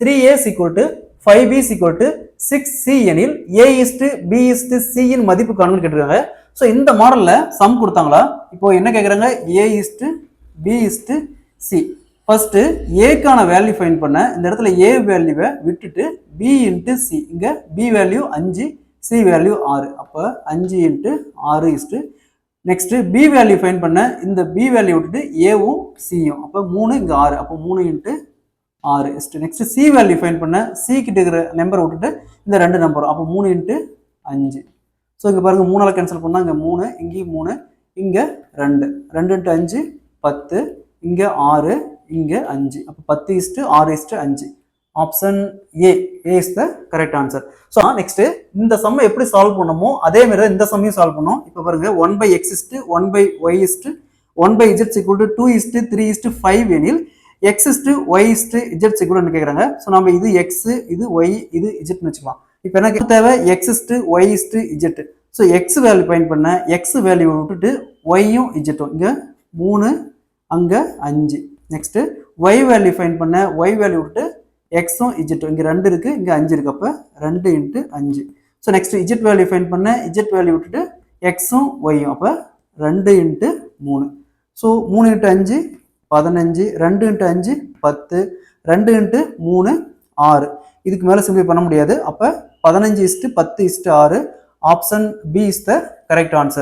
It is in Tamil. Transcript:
3a is equal to 5b is equal to 6c எனில் a is to b is to c இன் மதிப்பு காணும்னு கேட்டிருக்காங்க. ஸோ இந்த மாடல்ல சம் கொடுத்தாங்களா? இப்போ என்ன கேட்குறாங்க? a is to b is to c. First ஏக்கான வேல்யூ ஃபைண்ட் பண்ண இந்த இடத்துல ஏ வேல்யூவை விட்டுட்டு b இன்ட்டு சி, இங்க b வேல்யூ 5, சி வேல்யூ 6, அப்போ 5 into 6 is to next b value find பண்ண இந்த b வேல்யூ விட்டுட்டு ஏவும் சியும், அப்போ 3 இங்கே 6, அப்போ 3 into 6 is to next C value find பண்ண சி கிட்ட இருக்கிற நம்பரை விட்டுட்டு இந்த 2 நம்பர், அப்போ 3 இன்ட்டு 5. ஸோ இங்கே பாருங்க 3ஆல் கேன்சல் பண்ணால் இங்கே 3, இங்கேயும் 3, இங்கே 2, 2 இன்ட்டு 5 10, இங்கே 6, இங்கே 5, அப்போ 10 is to 6 is to 5. Option A is the correct answer. So next இந்த சம்மை எப்படி சால்வ் பண்ணமோ அதே மாதிரி தான் இந்த சம்மையும் சால்வ் பண்ணோம். இப்போ பாருங்க 1/x is to 1/y is to 1/z = 2 is to 3 is to 5 எனில் x is to y is to z = கேட்குறாங்க. ஸோ நம்ம இது x, இது y, இது z வச்சுக்கலாம். இப்போ எனக்கு தேவை x is to y is to z. So x value find பண்ண x வேல்யூ விட்டுட்டு y-யும் z-ம், இங்கே 3, அங்கே 5. நெக்ஸ்ட் y வேல்யூ ஃபைண்ட் பண்ண y வேல்யூ விட்டு x-ம் z-ம், இங்கே 2 இருக்கு, இங்கே 5 இருக்கு, அப்போ 2 into 5. So next z value find பண்ண z வேல்யூ விட்டுட்டு x-ம் y-யும், அப்போ 2 into 3. So 3 into 5 15, 2 into 5 10, 2 into 3 6. இதுக்கு மேலே சிம்பிளை பண்ண முடியாது. அப்போ 15 is to 10 is to 6. Option B is the correct answer.